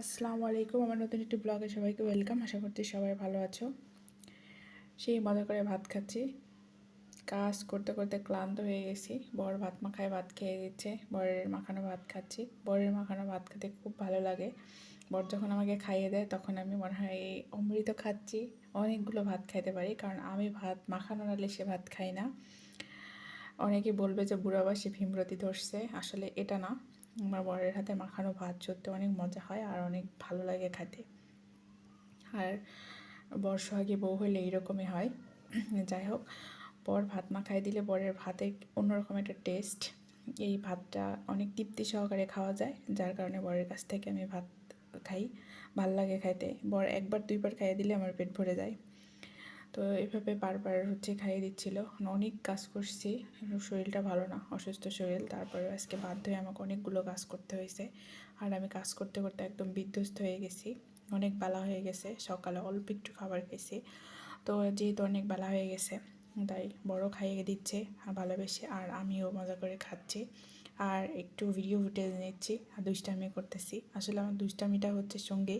আসসালামু আলাইকুম। আমার নতুন একটি ব্লগে সবাইকে ওয়েলকাম। আশা করছি সবাই ভালো আছো। সেই মজা করে ভাত খাচ্ছি। কাজ করতে করতে ক্লান্ত হয়ে গেছি। বর ভাত মাখায় ভাত খেয়ে দিচ্ছে, বরের মাখানো ভাত খাচ্ছি। বরের মাখানো ভাত খেতে খুব ভালো লাগে। বর যখন আমাকে খাইয়ে দেয় তখন আমি মনে হয় এই অমৃত খাচ্ছি। অনেকগুলো ভাত খাইতে পারি, কারণ আমি ভাত মাখানো নাহলে সে ভাত খাই না। অনেকে বলবে যে বুড়াবাসী ভীমরতি ধরছে, আসলে এটা না। আমার বরের হাতে মাখানো ভাত সত্যি অনেক মজা হয় আর অনেক ভালো লাগে খেতে। আর বর সোহাগী বউ হলে এইরকমই হয়। যাই হোক, বর ভাত মাখায় দিলে বরের ভাতে অন্যরকম একটা টেস্ট। এই ভাতটা অনেক তৃপ্তি সহকারে খাওয়া যায়, যার কারণে বরের কাছ থেকে আমি ভাত খাই। ভাল লাগে খাইতে। বর একবার দুইবার খাইয়ে দিলে আমার পেট ভরে যায়। তো এভাবে বারবার খাইয়ে দিচ্ছিল। অনেক কাজ করছি, শরীরটা ভালো না, অসুস্থ শরীর। তারপরে আজকে বাধ্য হয়ে আমাকে অনেকগুলো কাজ করতে হয়েছে। আর আমি কাজ করতে করতে একদম বিধ্বস্ত হয়ে গেছি। অনেক বেলা হয়ে গেছে, সকালে অল্প একটু খাবার খেয়েছি। তো যেহেতু অনেক বেলা হয়ে গেছে, তাই বড় খাইয়ে দিচ্ছে আর ভালোবেসে, আর আমিও মজা করে খাচ্ছি। আর একটু ভিডিও ফুটেজ নিচ্ছি আর দুষ্টামি করতেছি। আসলে আমার দুষ্টামিটা হচ্ছে সঙ্গে,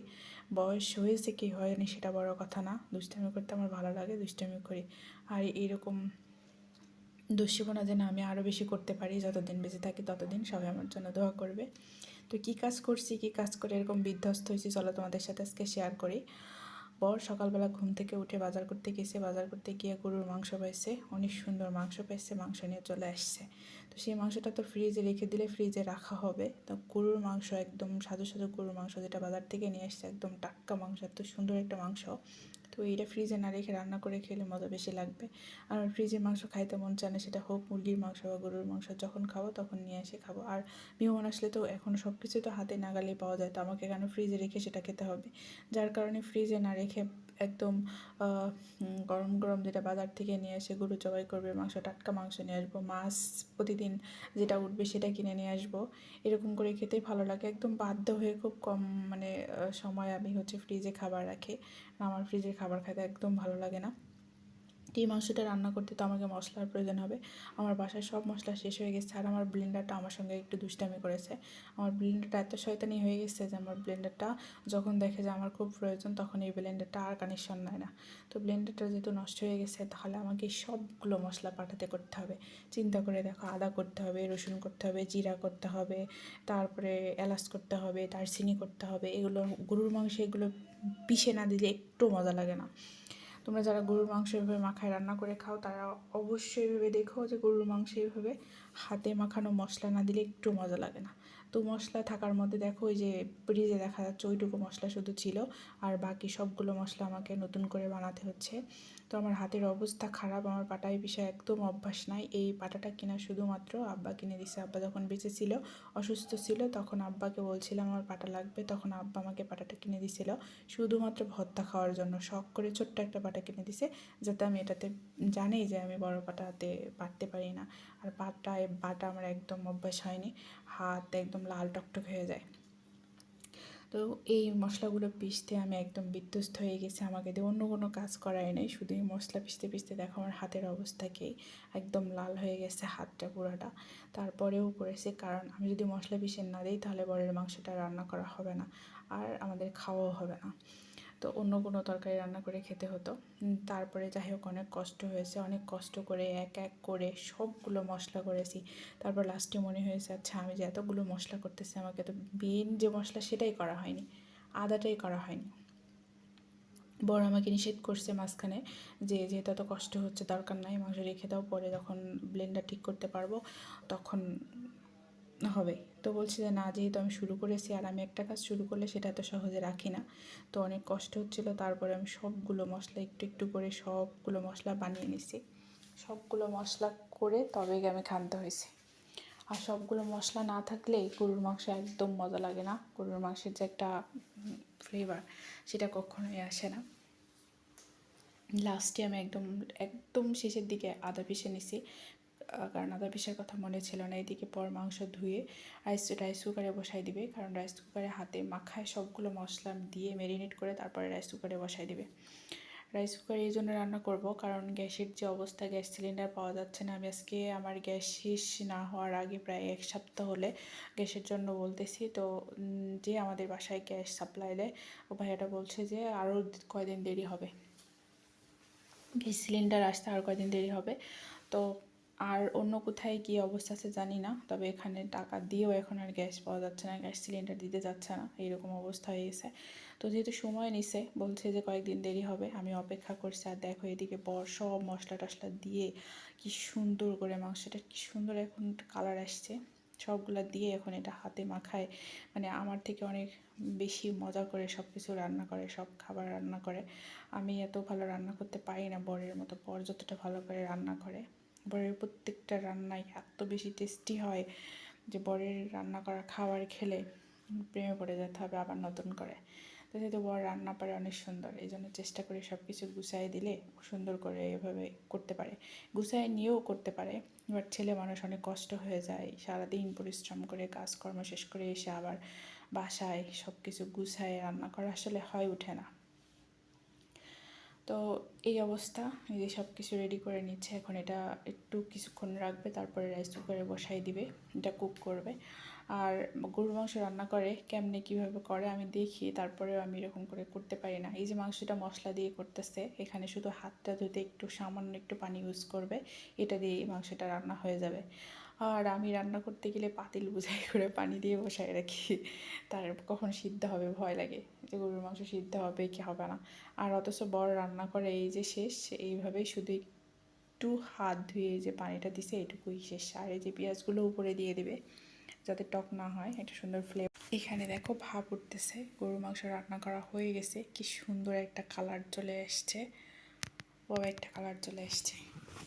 বয়স হয়েছে কি হয়নি সেটা বড় কথা না। দুষ্টামি করতে আমার ভালো লাগে, দুষ্টামি করি। আর এইরকম দুশ্চিপনা যেন আমি আরও বেশি করতে পারি। যতদিন বেঁচে থাকি ততদিন সবাই আমার জন্য দোয়া করবে। তো কী কাজ করছি, কী কাজ করে এরকম বিধ্বস্ত হয়েছি, চলো তোমাদের সাথে আজকে শেয়ার করি। বর সকালবেলা ঘুম থেকে উঠে বাজার করতে গেছে। বাজার করতে গিয়ে গরুর মাংস পাইছে, অনেক সুন্দর মাংস পাইছে। মাংস নিয়ে চলে আসছে। তো সেই মাংসটা তো ফ্রিজে রেখে দিলে ফ্রিজে রাখা হবে। তো গরুর মাংস একদম সাদু সাদু গরুর মাংস, যেটা বাজার থেকে নিয়ে আসছে, একদম টাটকা মাংস, এত সুন্দর একটা মাংস। তো এইটা ফ্রিজে না রেখে রান্না করে খেলে মজা বেশি লাগবে। আর ফ্রিজের মাংস খাইতে মন চায় না, সেটা হোক মুরগির মাংস বা গরুর মাংস। যখন খাবো তখন নিয়ে এসে খাবো। আর মেহমান আসলে তো এখন সব কিছু তো হাতে নাগালে পাওয়া যায়, তো আমাকে কেন ফ্রিজে রেখে সেটা খেতে হবে? যার কারণে ফ্রিজে না রেখে একদম গরম গরম যেটা বাজার থেকে নিয়ে এসে গরু জবাই করবে, মাংস, টাটকা মাংস নিয়ে আসবো। মাছ প্রতিদিন যেটা উঠবে সেটা কিনে নিয়ে আসবো। এরকম করে খেতেই ভালো লাগে। একদম বাধ্য হয়ে খুব কম সময় আমি ফ্রিজে খাবার রাখি। আমার ফ্রিজের খাবার খেতে একদম ভালো লাগে না। এই মাংসটা রান্না করতে তো আমাকে মশলার প্রয়োজন হবে। আমার বাসায় সব মশলা শেষ হয়ে গেছে। আর আমার ব্লেন্ডারটা আমার সঙ্গে একটু দুষ্টামি করেছে। আমার ব্লেন্ডারটা এত শয়তানি হয়ে গেছে যে আমার ব্লেন্ডারটা যখন দেখে যে আমার খুব প্রয়োজন, তখন এই ব্লেন্ডারটা আর কানেকশন নেয় না। তো ব্লেন্ডারটা যেহেতু নষ্ট হয়ে গেছে, তাহলে আমাকে সবগুলো মশলা পাঠাতে করতে হবে। চিন্তা করে দেখো, আদা করতে হবে, রসুন করতে হবে, জিরা করতে হবে, তারপরে এলাচ করতে হবে, দারচিনি করতে হবে। এগুলো গরুর মাংস, এগুলো পিষে না দিলে একটু মজা লাগে না। তোমরা যারা গরুর মাংস এভাবে মাখায় রান্না করে খাও, তারা অবশ্যই ভেবে দেখো যে গরুর মাংস এভাবে হাতে মাখানো মশলা না দিলে একটু মজা লাগে না। তো মশলা থাকার মধ্যে দেখো, ওই যে ফ্রিজে দেখা যাচ্ছে ওইটুকু মশলা শুধু ছিল, আর বাকি সবগুলো মশলা আমাকে নতুন করে বানাতে হচ্ছে। তো আমার হাতের অবস্থা খারাপ। আমার পাটায় পিষা একদম অভ্যাস নাই। এই পাটাটা কিনা শুধুমাত্র আব্বা কিনে দিছে। আব্বা যখন বেঁচে ছিল, অসুস্থ ছিল, তখন আব্বাকে বলছিলাম আমার পাটা লাগবে, তখন আব্বা আমাকে পাটাটা কিনে দিছিল শুধুমাত্র ভর্তা খাওয়ার জন্য। শখ করে ছোট্ট একটা পাটা কিনে দিছে, যাতে আমি এটাতে জানি যে আমি বড় পাটাতে পারতে পারি না। আর পাটায় বাটা আমার একদম অভ্যাস হয়নি, হাত একদম লাল টকটক হয়ে যায়। তো এই মশলাগুলো পিষতে আমি একদম বিধ্বস্ত হয়ে গেছি। আমাকে দিয়ে অন্য কোনো কাজ করাই নাই, শুধু এই মশলা পিষতে পিষতে দেখো আমার হাতের অবস্থাকেই একদম লাল হয়ে গেছে হাতটা পুরাটা। তারপরেও করেছি, কারণ আমি যদি মশলা পিষে না দিই তাহলে বরের মাংসটা রান্না করা হবে না, আর আমাদের খাওয়াও হবে না। তো অন্য কোনো তরকারি রান্না করে খেতে হতো। তারপরে যাই হোক, অনেক কষ্ট হয়েছে। অনেক কষ্ট করে এক এক করে সবগুলো মশলা করেছি। তারপর লাস্টে মনে হয়েছে, আচ্ছা আমি যে এতগুলো মশলা করতেছি, আমাকে তো মেন যে মশলা সেটাই করা হয়নি, আদাটাই করা হয়নি। বর আমাকে নিষেধ করছে মাঝখানে, যে যেহেতু এত কষ্ট হচ্ছে দরকার নাই, মাংস রেখে দাও, পরে যখন ব্লেন্ডার ঠিক করতে পারবো তখন হবে। তো বলছি যে না, যেহেতু আমি শুরু করেছি, আর আমি একটা কাজ শুরু করলে সেটা এত সহজে রাখি না। তো অনেক কষ্ট হচ্ছিলো। তারপরে আমি সবগুলো মশলা একটু একটু করে সবগুলো মশলা বানিয়ে নিছি। সবগুলো মশলা করে তবেই আমি ক্ষান্ত হয়েছি। আর সবগুলো মশলা না থাকলে গরুর মাংস একদম মজা লাগে না। গরুর মাংসের যে একটা ফ্লেভার, সেটা কখনোই আসে না। লাস্টে আমি একদম একদম শেষের দিকে আদা পিষে নিছি, কারণ আদা পিষার কথা মনে ছিল না। এদিকে পর মাংস ধুয়ে রাইস কুকারে বসাই দিবে, কারণ রাইস কুকারে হাতে মাখায় সবগুলো মশলা দিয়ে ম্যারিনেট করে তারপরে রাইস কুকারে বসাই দিবে। রাইস কুকার এই জন্য রান্না করব কারণ গ্যাসের যে অবস্থা, গ্যাস সিলিন্ডার পাওয়া যাচ্ছে না। আমি আজকে আমার গ্যাস শেষ না হওয়ার আগে প্রায় 1 সপ্তাহ হলে গ্যাসের জন্য বলতেছি। তো যে আমাদের বাসায় গ্যাস সাপ্লাই দেয় ও ভাইয়াটা বলছে যে আরও কয়দিন দেরি হবে, গ্যাস সিলিন্ডার আসতে আর কয়দিন দেরি হবে। তো আর অন্য কোথায় কী অবস্থা আছে জানি না, তবে এখানে টাকা দিয়েও এখন আর গ্যাস পাওয়া যাচ্ছে না, গ্যাস সিলিন্ডার দিতে যাচ্ছে না, এইরকম অবস্থা হয়ে গেছে। তো যেহেতু সময় নিছে, বলছে যে কয়েকদিন দেরি হবে, আমি অপেক্ষা করছি। আর দেখো এদিকে বর সব মশলা টশলা দিয়ে কি সুন্দর করে মাংসটা, কি সুন্দর এখন কালার আসছে, সবগুলা দিয়ে এখন এটা হাতে মাখায়, মানে আমার থেকে অনেক বেশি মজা করে সব কিছু রান্না করে, সব খাবার রান্না করে। আমি এত ভালো রান্না করতে পারি না বরের মতো, বর যতটা ভালো করে রান্না করে। বরের প্রত্যেকটা রান্নাই এত বেশি টেস্টি হয় যে বরের রান্না করা খাবার খেলে প্রেমে পড়ে যেতে হবে আবার নতুন করে। তো যেহেতু বর রান্না পারে অনেক সুন্দর, এই জন্য চেষ্টা করি সব কিছু গুছাই দিলে সুন্দর করে এভাবে করতে পারে, গুছাই নিয়েও করতে পারে। এবার ছেলে মানুষ অনেক কষ্ট হয়ে যায়, সারাদিন পরিশ্রম করে কাজকর্ম শেষ করে এসে আবার বাসায় সব কিছু গুছায় রান্না করা আসলে হয়ে ওঠে না। তো এই অবস্থা, এই যে সব কিছু রেডি করে নিচ্ছে। এখন এটা একটু কিছুক্ষণ রাখবে, তারপরে রাইস কুকারে বসাই দিবে, এটা কুক করবে। আর গরুর মাংস রান্না করে কেমনে কীভাবে করে আমি দেখি, তারপরেও আমি এরকম করে করতে পারি না। এই যে মাংসটা মশলা দিয়ে করতেছে, এখানে শুধু হাতটা ধুতে একটু সামান্য একটু পানি ইউজ করবে, এটা দিয়ে এই মাংসটা রান্না হয়ে যাবে। আর আমি রান্না করতে গেলে পাতিল বোঝাই করে পানি দিয়ে বসাই রাখি, তার কখন সিদ্ধ হবে ভয় লাগে যে গরুর মাংস সিদ্ধ হবে কি হবে না। আর অথচ বড় রান্না করে এই যে শেষ, এইভাবেই শুধু একটু হাত ধুয়ে যে পানিটা দিছে এটুকুই শেষ। আর এই যে পেঁয়াজগুলো উপরে দিয়ে দেবে যাতে টক না হয়, একটা সুন্দর ফ্লেভার। এখানে দেখো ভাপ উঠতেছে, গরুর মাংস রান্না করা হয়ে গেছে, কি সুন্দর একটা কালার চলে এসছে, ও একটা কালার চলে এসছে।